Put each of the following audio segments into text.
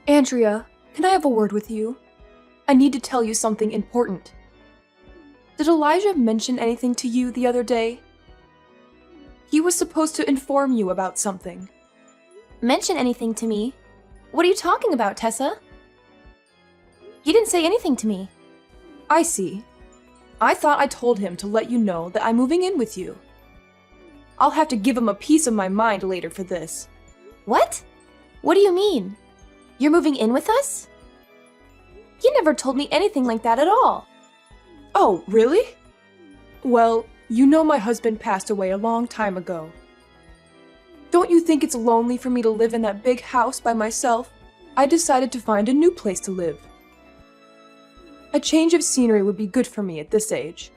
Andrea, can I have a word with you? I need to tell you something important. Did Elijah mention anything to you the other day? He was supposed to inform you about something. Mention anything to me? What are you talking about, Tessa? He didn't say anything to me. I see. I thought I told him to let you know that I'm moving in with you. I'll have to give him a piece of my mind later for this. What? What do you mean? You're moving in with us? He never told me anything like that at all. Oh, really? Well, you know my husband passed away a long time ago. Don't you think it's lonely for me to live in that big house by myself? I decided to find a new place to live. A change of scenery would be good for me at this age.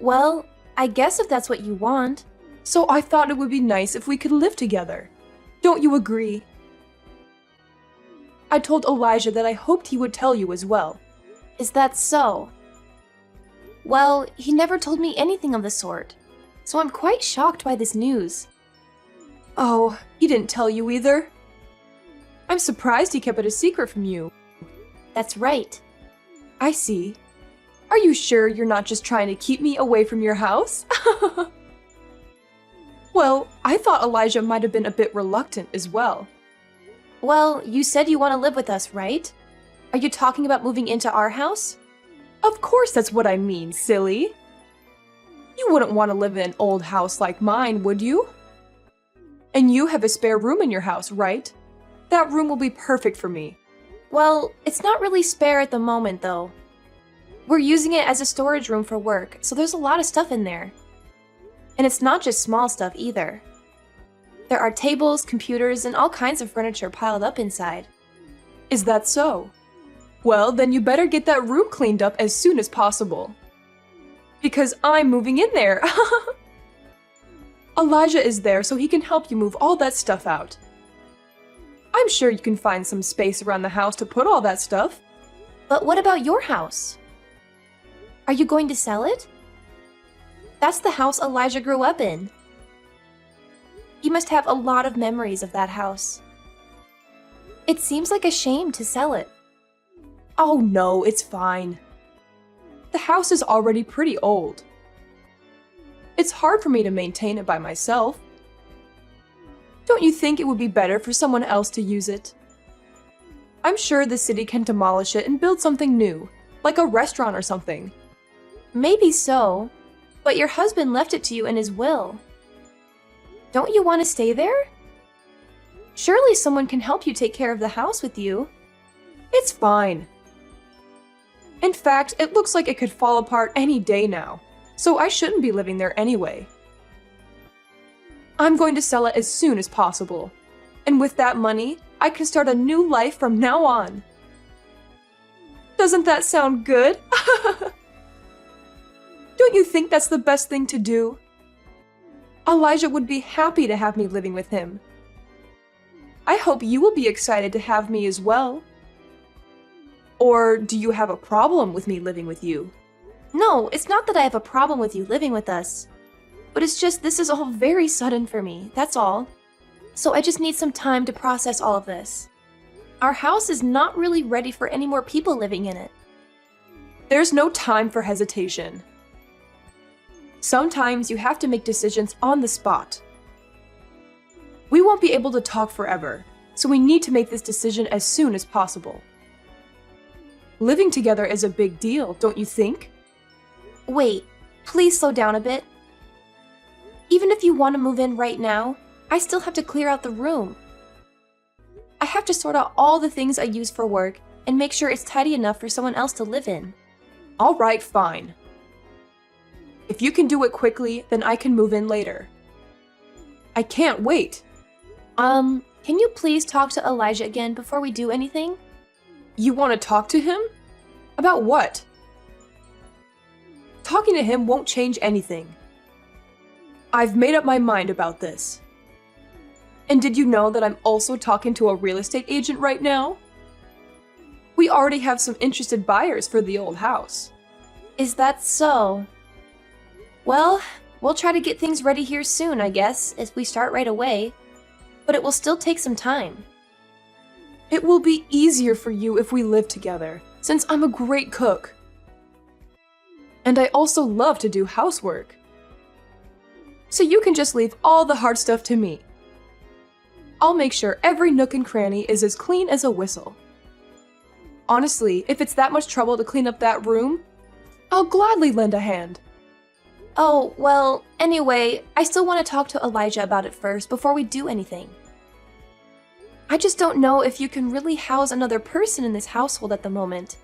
Well, I guess if that's what you want. So I thought it would be nice if we could live together. Don't you agree? I told Elijah that I hoped he would tell you as well. Is that so? Well, he never told me anything of the sort, so I'm quite shocked by this news. Oh, he didn't tell you either? I'm surprised he kept it a secret from you. That's right. I see. Are you sure you're not just trying to keep me away from your house? Well, I thought Elijah might have been a bit reluctant as well. Well, you said you want to live with us, right? Are you talking about moving into our house? Of course that's what I mean, silly. You wouldn't want to live in an old house like mine, would you? And you have a spare room in your house, right? That room will be perfect for me. Well, it's not really spare at the moment, though. We're using it as a storage room for work, so there's a lot of stuff in there. And it's not just small stuff either. There are tables, computers, and all kinds of furniture piled up inside. Is that so? Well, then you better get that room cleaned up as soon as possible. Because I'm moving in there. Elijah is there so he can help you move all that stuff out. I'm sure you can find some space around the house to put all that stuff. But what about your house? Are you going to sell it? That's the house Elijah grew up in. He must have a lot of memories of that house. It seems like a shame to sell it. Oh no, it's fine. The house is already pretty old. It's hard for me to maintain it by myself. Don't you think it would be better for someone else to use it? I'm sure the city can demolish it and build something new, like a restaurant or something. Maybe so, but your husband left it to you in his will. Don't you want to stay there? Surely someone can help you take care of the house with you. It's fine. In fact, it looks like it could fall apart any day now, so I shouldn't be living there anyway. I'm going to sell it as soon as possible, and with that money, I can start a new life from now on. Doesn't that sound good? Don't you think that's the best thing to do? Elijah would be happy to have me living with him. I hope you will be excited to have me as well. Or do you have a problem with me living with you? No, it's not that I have a problem with you living with us. But it's just this is all very sudden for me, that's all. So I just need some time to process all of this. Our house is not really ready for any more people living in it. There's no time for hesitation. Sometimes you have to make decisions on the spot. We won't be able to talk forever, so we need to make this decision as soon as possible. Living together is a big deal, don't you think? Wait, please slow down a bit. Even if you want to move in right now, I still have to clear out the room. I have to sort out all the things I use for work and make sure it's tidy enough for someone else to live in. All right, fine. If you can do it quickly, then I can move in later. I can't wait. Can you please talk to Elijah again before we do anything? You want to talk to him? About what? Talking to him won't change anything. I've made up my mind about this. And did you know that I'm also talking to a real estate agent right now? We already have some interested buyers for the old house. Is that so? Well, we'll try to get things ready here soon, I guess, if we start right away. But it will still take some time. It will be easier for you if we live together, since I'm a great cook. And I also love to do housework. So you can just leave all the hard stuff to me. I'll make sure every nook and cranny is as clean as a whistle. Honestly, if it's that much trouble to clean up that room, I'll gladly lend a hand. Oh, well, anyway, I still want to talk to Elijah about it first before we do anything. I just don't know if you can really house another person in this household at the moment.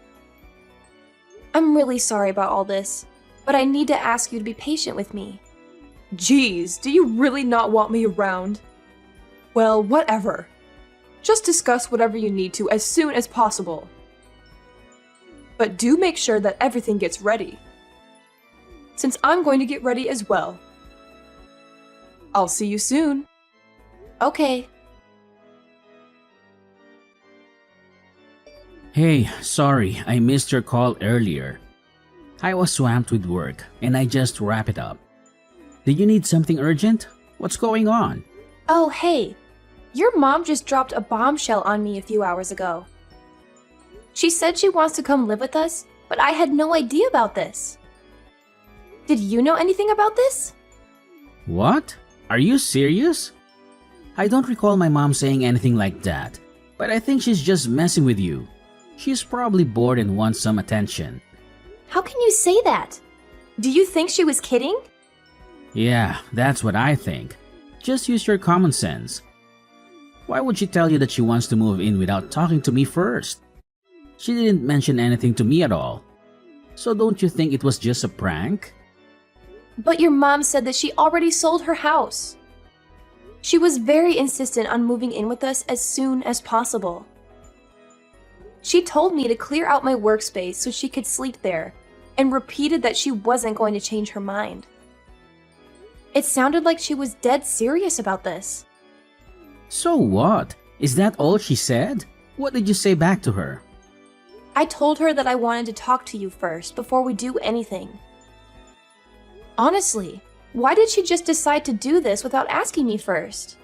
I'm really sorry about all this, but I need to ask you to be patient with me. Geez, do you really not want me around? Well, whatever. Just discuss whatever you need to as soon as possible. But do make sure that everything gets ready, since I'm going to get ready as well. I'll see you soon. Okay. Hey, sorry, I missed your call earlier. I was swamped with work and I just wrapped it up. Did you need something urgent? What's going on? Oh, hey. Your mom just dropped a bombshell on me a few hours ago. She said she wants to come live with us, but I had no idea about this. Did you know anything about this? What? Are you serious? I don't recall my mom saying anything like that, but I think she's just messing with you. She's probably bored and wants some attention. How can you say that? Do you think she was kidding? Yeah, that's what I think. Just use your common sense. Why would she tell you that she wants to move in without talking to me first? She didn't mention anything to me at all. So don't you think it was just a prank? But your mom said that she already sold her house. She was very insistent on moving in with us as soon as possible. She told me to clear out my workspace so she could sleep there, and repeated that she wasn't going to change her mind. It sounded like she was dead serious about this. So what? Is that all she said? What did you say back to her? I told her that I wanted to talk to you first before we do anything. Honestly, why did she just decide to do this without asking me first?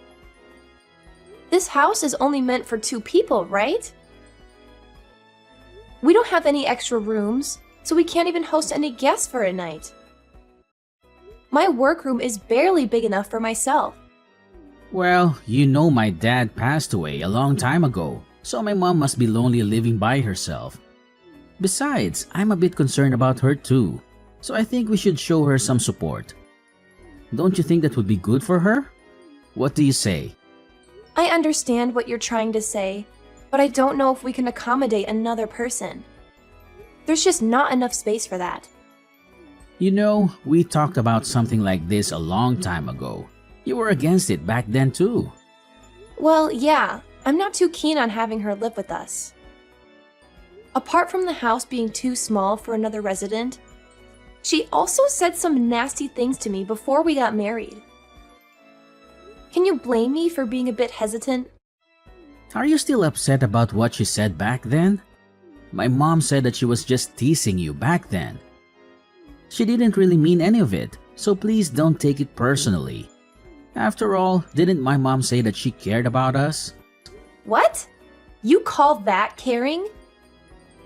This house is only meant for 2 people, right? We don't have any extra rooms, so we can't even host any guests for a night. My workroom is barely big enough for myself. Well, you know my dad passed away a long time ago, so my mom must be lonely living by herself. Besides, I'm a bit concerned about her too, so I think we should show her some support. Don't you think that would be good for her? What do you say? I understand what you're trying to say, but I don't know if we can accommodate another person. There's just not enough space for that. You know, we talked about something like this a long time ago. You were against it back then too. Well, yeah, I'm not too keen on having her live with us. Apart from the house being too small for another resident, she also said some nasty things to me before we got married. Can you blame me for being a bit hesitant? Are you still upset about what she said back then? My mom said that she was just teasing you back then. She didn't really mean any of it, so please don't take it personally. After all, didn't my mom say that she cared about us? What? You call that caring?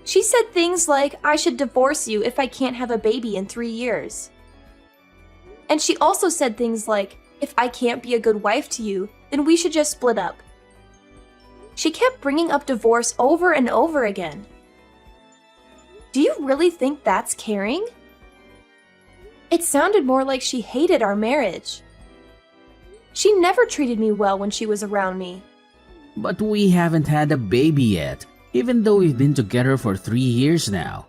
She said things like, I should divorce you if I can't have a baby in 3 years. And she also said things like, if I can't be a good wife to you, then we should just split up. She kept bringing up divorce over and over again. Do you really think that's caring? It sounded more like she hated our marriage. She never treated me well when she was around me. But we haven't had a baby yet, even though we've been together for 3 years now.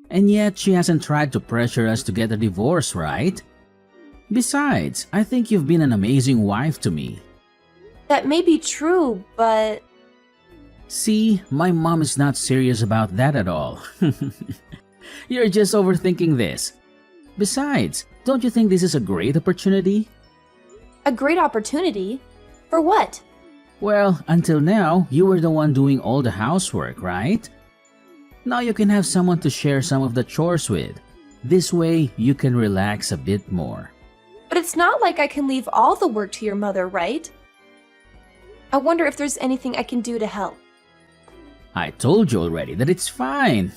And yet she hasn't tried to pressure us to get a divorce, right? Besides, I think you've been an amazing wife to me. That may be true, but... See, my mom is not serious about that at all. You're just overthinking this. Besides, don't you think this is a great opportunity? A great opportunity? For what? Well, until now, you were the one doing all the housework, right? Now you can have someone to share some of the chores with. This way, you can relax a bit more. But it's not like I can leave all the work to your mother, right? I wonder if there's anything I can do to help. I told you already that it's fine.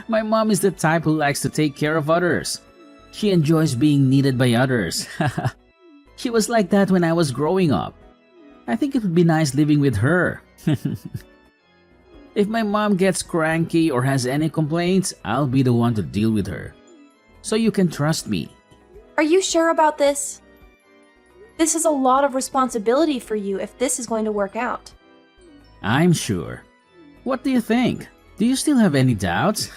My mom is the type who likes to take care of others. She enjoys being needed by others. She was like that when I was growing up. I think it would be nice living with her. If my mom gets cranky or has any complaints, I'll be the one to deal with her. So you can trust me. Are you sure about this? This is a lot of responsibility for you if this is going to work out. I'm sure. What do you think? Do you still have any doubts?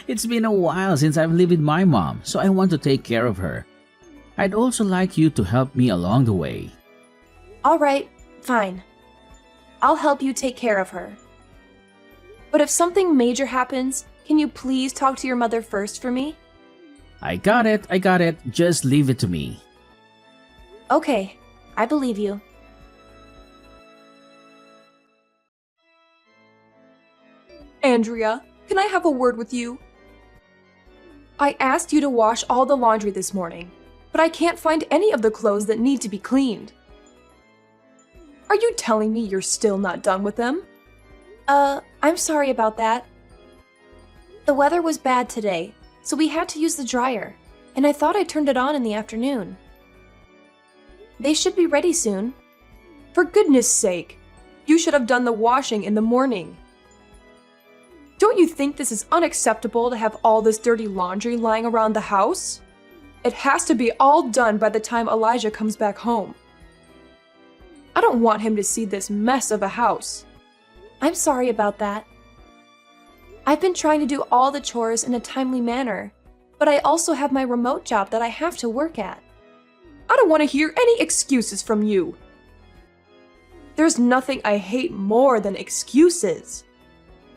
It's been a while since I've lived with my mom, so I want to take care of her. I'd also like you to help me along the way. All right, fine. I'll help you take care of her. But if something major happens, can you please talk to your mother first for me? I got it. Just leave it to me. Okay, I believe you. Andrea, can I have a word with you? I asked you to wash all the laundry this morning, but I can't find any of the clothes that need to be cleaned. Are you telling me you're still not done with them? I'm sorry about that. The weather was bad today, so we had to use the dryer, and I thought I turned it on in the afternoon. They should be ready soon. For goodness sake, you should have done the washing in the morning. Don't you think this is unacceptable to have all this dirty laundry lying around the house? It has to be all done by the time Elijah comes back home. I don't want him to see this mess of a house. I'm sorry about that. I've been trying to do all the chores in a timely manner, but I also have my remote job that I have to work at. I don't want to hear any excuses from you. There's nothing I hate more than excuses.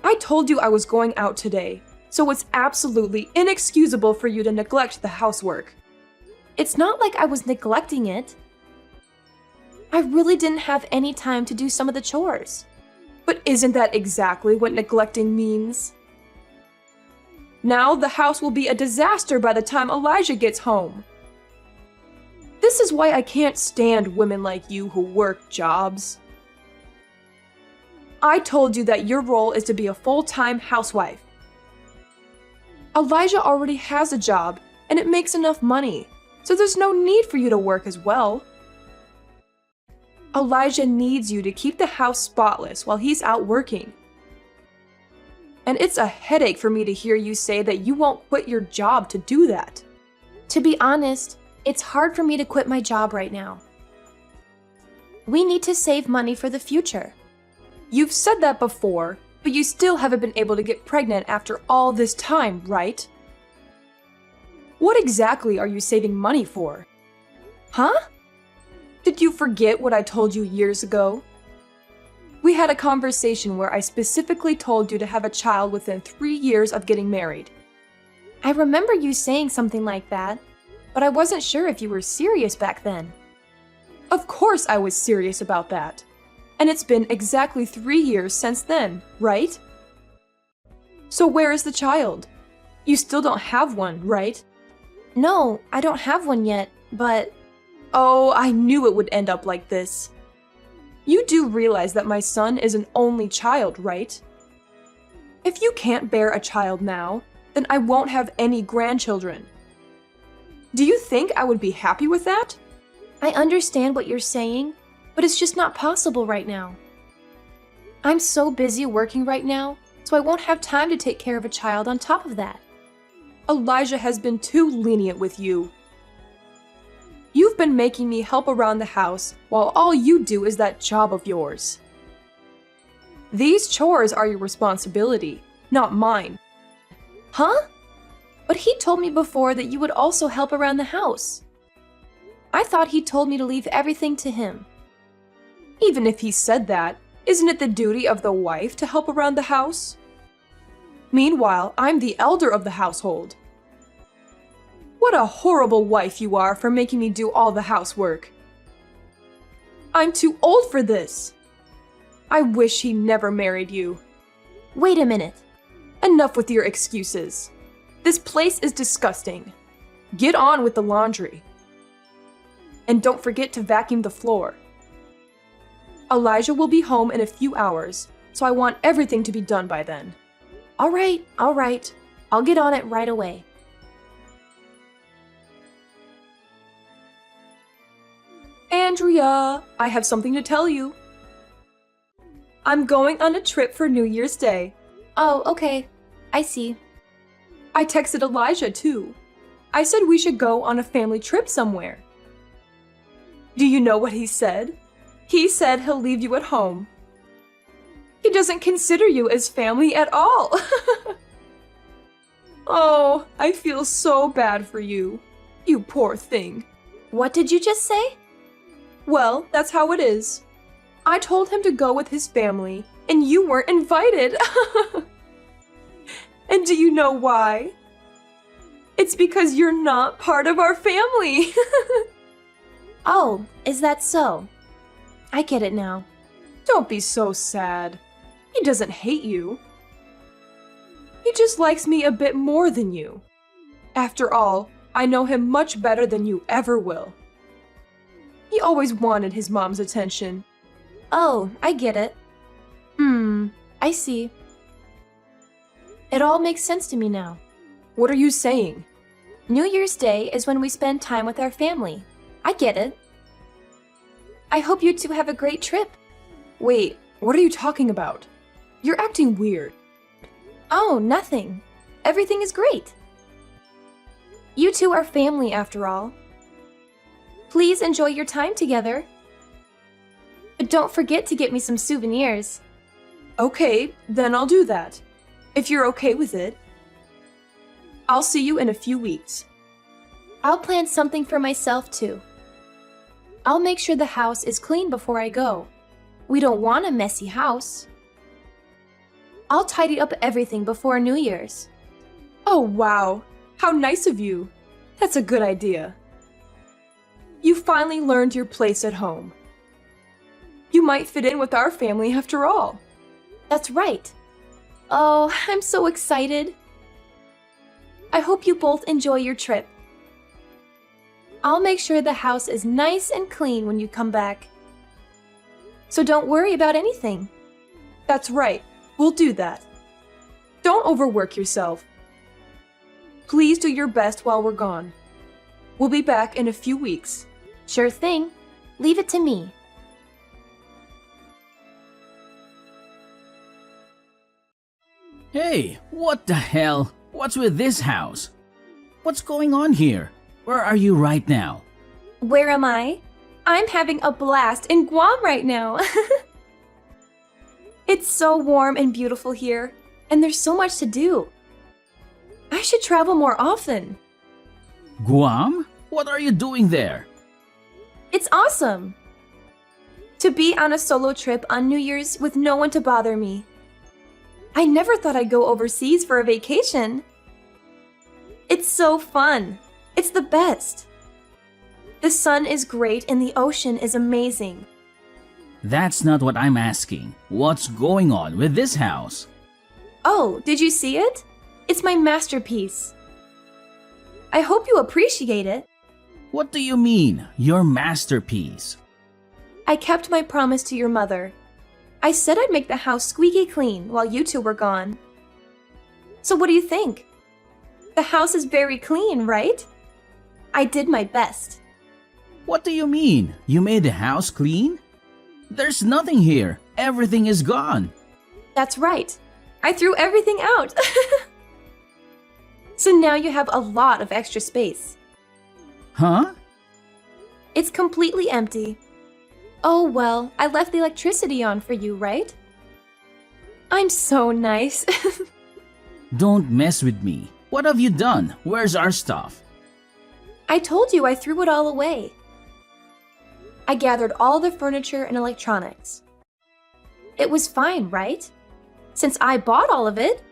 I told you I was going out today, so it's absolutely inexcusable for you to neglect the housework. It's not like I was neglecting it. I really didn't have any time to do some of the chores. But isn't that exactly what neglecting means? Now the house will be a disaster by the time Elijah gets home. This is why I can't stand women like you who work jobs. I told you that your role is to be a full-time housewife. Elijah already has a job, and it makes enough money, so there's no need for you to work as well. Elijah needs you to keep the house spotless while he's out working. And it's a headache for me to hear you say that you won't quit your job to do that. To be honest, it's hard for me to quit my job right now. We need to save money for the future. You've said that before, but you still haven't been able to get pregnant after all this time, right? What exactly are you saving money for? Huh? Did you forget what I told you years ago? We had a conversation where I specifically told you to have a child within 3 years of getting married. I remember you saying something like that, but I wasn't sure if you were serious back then. Of course I was serious about that. And it's been exactly 3 years since then, right? So where is the child? You still don't have one, right? No, I don't have one yet, but... Oh, I knew it would end up like this. You do realize that my son is an only child, right? If you can't bear a child now, then I won't have any grandchildren. Do you think I would be happy with that? I understand what you're saying, but it's just not possible right now. I'm so busy working right now, so I won't have time to take care of a child on top of that. Elijah has been too lenient with you. You've been making me help around the house while all you do is that job of yours. These chores are your responsibility, not mine. Huh? But he told me before that you would also help around the house. I thought he told me to leave everything to him. Even if he said that, isn't it the duty of the wife to help around the house? Meanwhile, I'm the elder of the household. What a horrible wife you are for making me do all the housework. I'm too old for this. I wish he never married you. Wait a minute. Enough with your excuses. This place is disgusting. Get on with the laundry. And don't forget to vacuum the floor. Elijah will be home in a few hours, so I want everything to be done by then. All right. I'll get on it right away. Andrea, I have something to tell you. I'm going on a trip for New Year's Day. Oh, okay. I see. I texted Elijah too. I said we should go on a family trip somewhere. Do you know what he said? He said he'll leave you at home. He doesn't consider you as family at all. Oh, I feel so bad for you. You poor thing. What did you just say? Well, that's how it is. I told him to go with his family, and you weren't invited. And do you know why? It's because you're not part of our family. Oh, is that so? I get it now. Don't be so sad. He doesn't hate you. He just likes me a bit more than you. After all, I know him much better than you ever will. He always wanted his mom's attention. Oh, I get it. I see. It all makes sense to me now. What are you saying? New Year's Day is when we spend time with our family. I get it. I hope you two have a great trip. Wait, what are you talking about? You're acting weird. Oh, nothing. Everything is great. You two are family after all. Please enjoy your time together. But don't forget to get me some souvenirs. Okay, then I'll do that. If you're okay with it. I'll see you in a few weeks. I'll plan something for myself too. I'll make sure the house is clean before I go. We don't want a messy house. I'll tidy up everything before New Year's. Oh, wow. How nice of you. That's a good idea. You finally learned your place at home. You might fit in with our family after all. That's right. Oh, I'm so excited. I hope you both enjoy your trip. I'll make sure the house is nice and clean when you come back. So don't worry about anything. That's right. We'll do that. Don't overwork yourself. Please do your best while we're gone. We'll be back in a few weeks. Sure thing. Leave it to me. Hey, what the hell? What's with this house? What's going on here? Where are you right now? Where am I? I'm having a blast in Guam right now. It's so warm and beautiful here, and there's so much to do. I should travel more often. Guam? What are you doing there? It's awesome to be on a solo trip on New Year's with no one to bother me. I never thought I'd go overseas for a vacation. It's so fun. It's the best. The sun is great and the ocean is amazing. That's not what I'm asking. What's going on with this house? Oh, did you see it? It's my masterpiece. I hope you appreciate it. What do you mean, your masterpiece? I kept my promise to your mother. I said I'd make the house squeaky clean while you two were gone. So what do you think? The house is very clean, right? I did my best. What do you mean? You made the house clean? There's nothing here. Everything is gone. That's right. I threw everything out. So now you have a lot of extra space. Huh? It's completely empty. Oh well, I left the electricity on for you, right? I'm so nice. Don't mess with me. What have you done? Where's our stuff? I told you I threw it all away. I gathered all the furniture and electronics. It was fine, right? Since I bought all of it.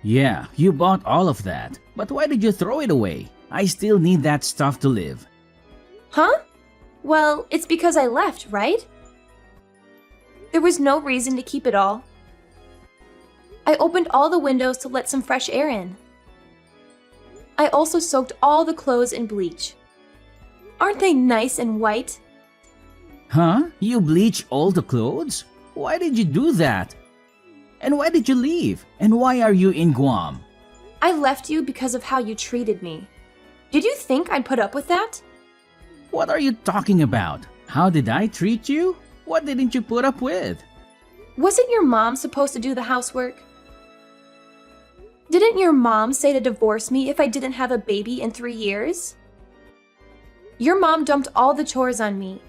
Yeah, you bought all of that. But why did you throw it away? I still need that stuff to live. Huh? Well, it's because I left, right? There was no reason to keep it all. I opened all the windows to let some fresh air in. I also soaked all the clothes in bleach. Aren't they nice and white? Huh? You bleach all the clothes? Why did you do that? And why did you leave? And why are you in Guam? I left you because of how you treated me. Did you think I'd put up with that? What are you talking about? How did I treat you? What didn't you put up with? Wasn't your mom supposed to do the housework? Didn't your mom say to divorce me if I didn't have a baby in 3 years? Your mom dumped all the chores on me.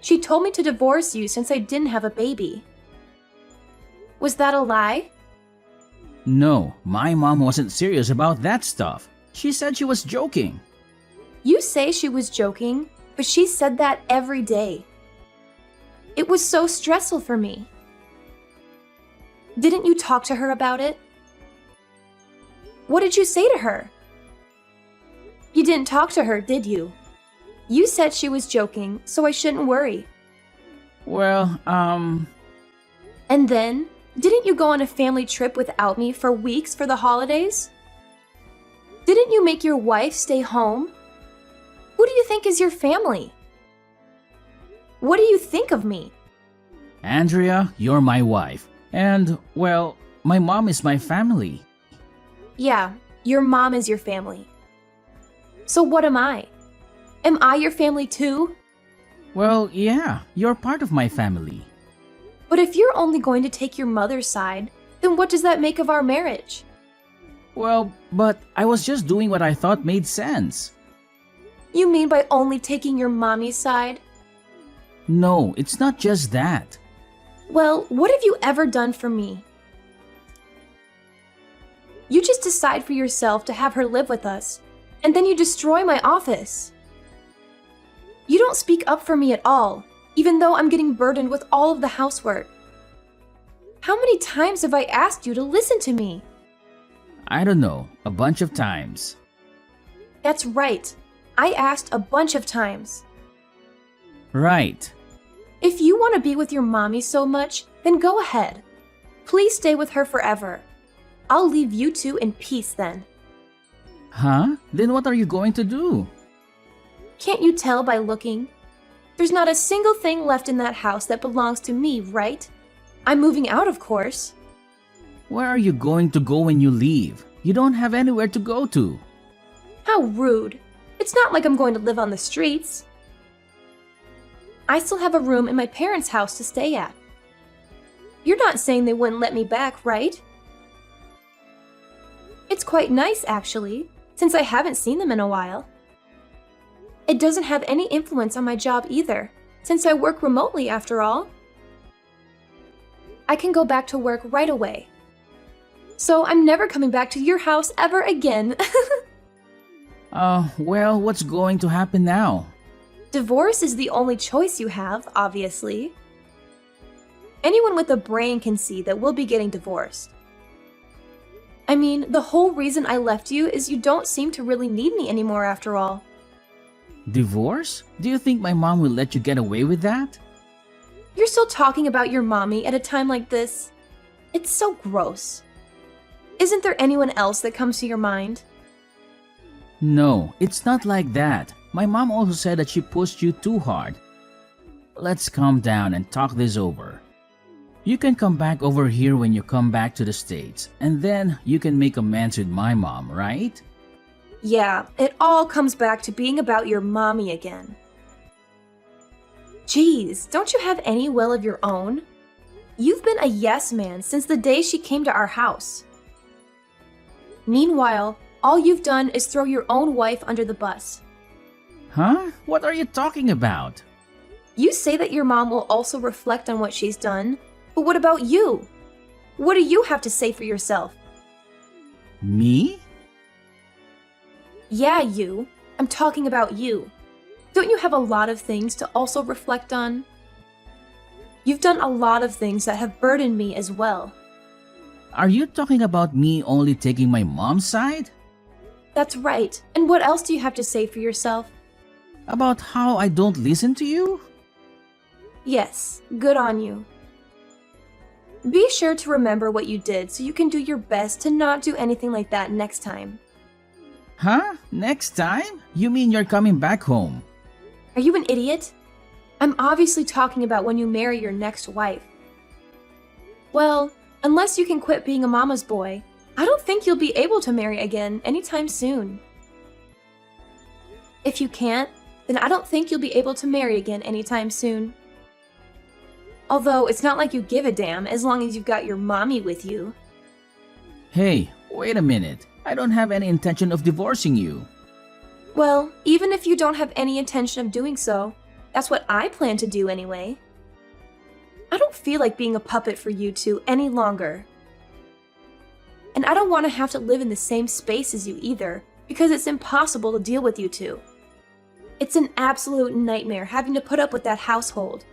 She told me to divorce you since I didn't have a baby. Was that a lie? No, my mom wasn't serious about that stuff. She said she was joking. You say she was joking, but she said that every day. It was so stressful for me. Didn't you talk to her about it? What did you say to her? You didn't talk to her, did you? You said she was joking, so I shouldn't worry. Well, And then, didn't you go on a family trip without me for weeks for the holidays? Didn't you make your wife stay home? Who do you think is your family? What do you think of me? Andrea, you're my wife. And, well, my mom is my family. Yeah, your mom is your family. So what am I? Am I your family too? Well, yeah, you're part of my family. But if you're only going to take your mother's side, then what does that make of our marriage? Well, but I was just doing what I thought made sense. You mean by only taking your mommy's side? No, it's not just that. Well, what have you ever done for me? You just decide for yourself to have her live with us, and then you destroy my office. You don't speak up for me at all, even though I'm getting burdened with all of the housework. How many times have I asked you to listen to me? I don't know, a bunch of times. That's right. I asked a bunch of times. Right. If you want to be with your mommy so much, then go ahead. Please stay with her forever. I'll leave you two in peace then. Huh? Then what are you going to do? Can't you tell by looking? There's not a single thing left in that house that belongs to me, right? I'm moving out, of course. Where are you going to go when you leave? You don't have anywhere to go to. How rude. It's not like I'm going to live on the streets. I still have a room in my parents' house to stay at. You're not saying they wouldn't let me back, right? It's quite nice, actually, since I haven't seen them in a while. It doesn't have any influence on my job either, since I work remotely after all. I can go back to work right away. So I'm never coming back to your house ever again. Well, what's going to happen now? Divorce is the only choice you have, obviously. Anyone with a brain can see that we'll be getting divorced. I mean, the whole reason I left you is you don't seem to really need me anymore after all. Divorce? Do you think my mom will let you get away with that? You're still talking about your mommy at a time like this? It's so gross. Isn't there anyone else that comes to your mind? No, it's not like that. My mom also said that she pushed you too hard. Let's calm down and talk this over. You can come back over here when you come back to the States, and then you can make amends with my mom, right? Yeah, it all comes back to being about your mommy again. Geez, don't you have any will of your own? You've been a yes man since the day she came to our house. Meanwhile, all you've done is throw your own wife under the bus. Huh? What are you talking about? You say that your mom will also reflect on what she's done, but what about you? What do you have to say for yourself? Me? Yeah, you. I'm talking about you. Don't you have a lot of things to also reflect on? You've done a lot of things that have burdened me as well. Are you talking about me only taking my mom's side? That's right. And what else do you have to say for yourself? About how I don't listen to you? Yes, good on you. Be sure to remember what you did so you can do your best to not do anything like that next time. Huh? Next time? You mean you're coming back home? Are you an idiot? I'm obviously talking about when you marry your next wife. Well, unless you can quit being a mama's boy, I don't think you'll be able to marry again anytime soon. If you can't, then I don't think you'll be able to marry again anytime soon. Although it's not like you give a damn as long as you've got your mommy with you. Hey, wait a minute. I don't have any intention of divorcing you. Well, even if you don't have any intention of doing so, that's what I plan to do anyway. I don't feel like being a puppet for you two any longer. And I don't want to have to live in the same space as you either, because it's impossible to deal with you two. It's an absolute nightmare having to put up with that household.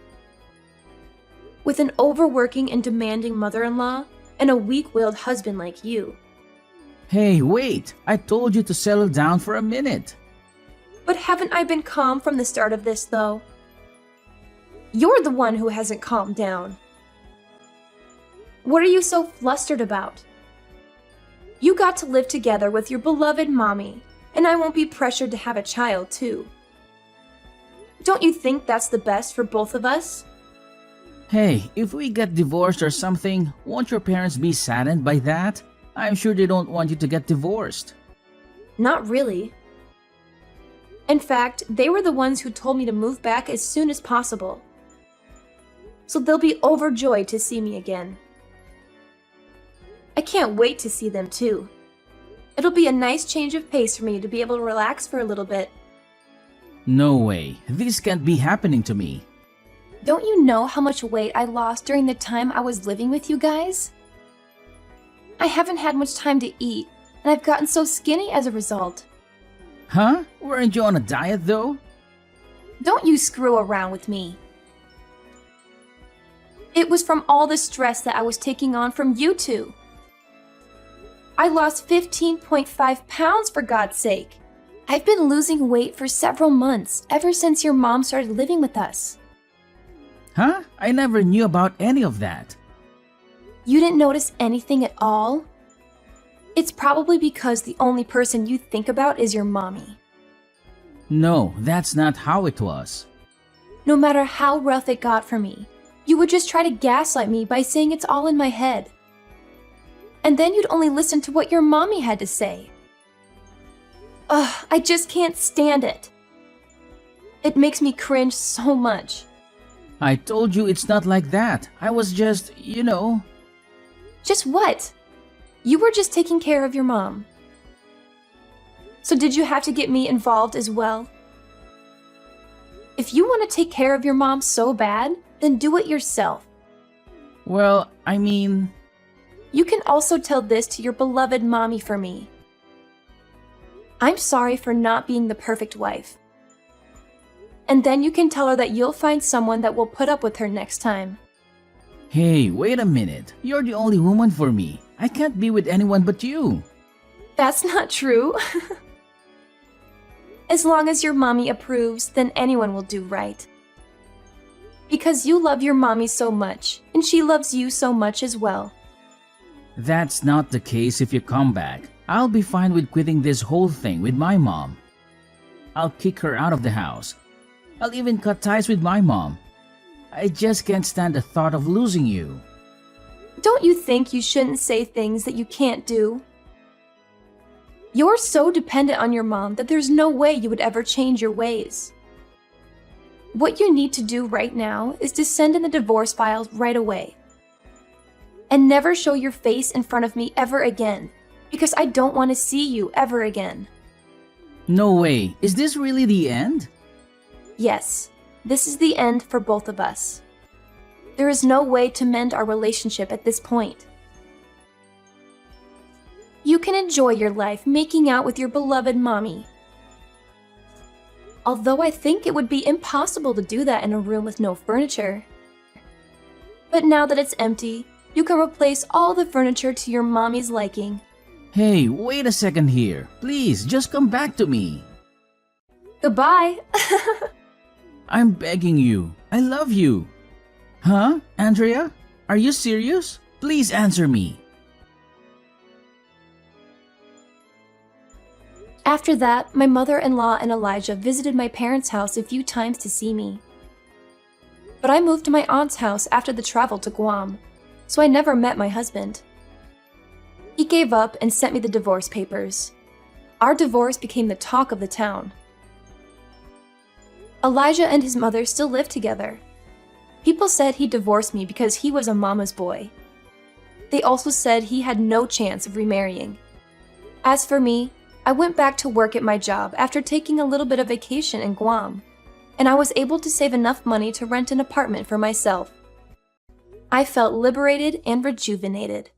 With an overworking and demanding mother-in-law, and a weak-willed husband like you. Hey, wait! I told you to settle down for a minute. But haven't I been calm from the start of this, though? You're the one who hasn't calmed down. What are you so flustered about? You got to live together with your beloved mommy, and I won't be pressured to have a child, too. Don't you think that's the best for both of us? Hey, if we get divorced or something, won't your parents be saddened by that? I'm sure they don't want you to get divorced. Not really. In fact, they were the ones who told me to move back as soon as possible. So they'll be overjoyed to see me again. I can't wait to see them too. It'll be a nice change of pace for me to be able to relax for a little bit. No way. This can't be happening to me. Don't you know how much weight I lost during the time I was living with you guys? I haven't had much time to eat, and I've gotten so skinny as a result. Huh? Weren't you on a diet though? Don't you screw around with me. It was from all the stress that I was taking on from you two. I lost 15.5 pounds for God's sake. I've been losing weight for several months, ever since your mom started living with us. Huh? I never knew about any of that. You didn't notice anything at all? It's probably because the only person you think about is your mommy. No, that's not how it was. No matter how rough it got for me, you would just try to gaslight me by saying it's all in my head. And then you'd only listen to what your mommy had to say. Ugh, I just can't stand it. It makes me cringe so much. I told you it's not like that. I was just, Just what? You were just taking care of your mom. So did you have to get me involved as well? If you want to take care of your mom so bad, then do it yourself. Well, I mean... You can also tell this to your beloved mommy for me. I'm sorry for not being the perfect wife. And then you can tell her that you'll find someone that will put up with her next time. Hey, wait a minute. You're the only woman for me. I can't be with anyone but you. That's not true. As long as your mommy approves, then anyone will do right. Because you love your mommy so much, and she loves you so much as well. That's not the case if you come back. I'll be fine with quitting this whole thing with my mom. I'll kick her out of the house. I'll even cut ties with my mom. I just can't stand the thought of losing you. Don't you think you shouldn't say things that you can't do? You're so dependent on your mom that there's no way you would ever change your ways. What you need to do right now is to send in the divorce files right away. And never show your face in front of me ever again, because I don't want to see you ever again. No way. Is this really the end? Yes, this is the end for both of us. There is no way to mend our relationship at this point. You can enjoy your life making out with your beloved mommy. Although I think it would be impossible to do that in a room with no furniture. But now that it's empty, you can replace all the furniture to your mommy's liking. Hey, wait a second here. Please, just come back to me. Goodbye! I'm begging you. I love you. Huh? Andrea? Are you serious? Please answer me. After that, my mother-in-law and Elijah visited my parents' house a few times to see me. But I moved to my aunt's house after the travel to Guam, so I never met my husband. He gave up and sent me the divorce papers. Our divorce became the talk of the town. Elijah and his mother still live together. People said he divorced me because he was a mama's boy. They also said he had no chance of remarrying. As for me, I went back to work at my job after taking a little bit of vacation in Guam, and I was able to save enough money to rent an apartment for myself. I felt liberated and rejuvenated.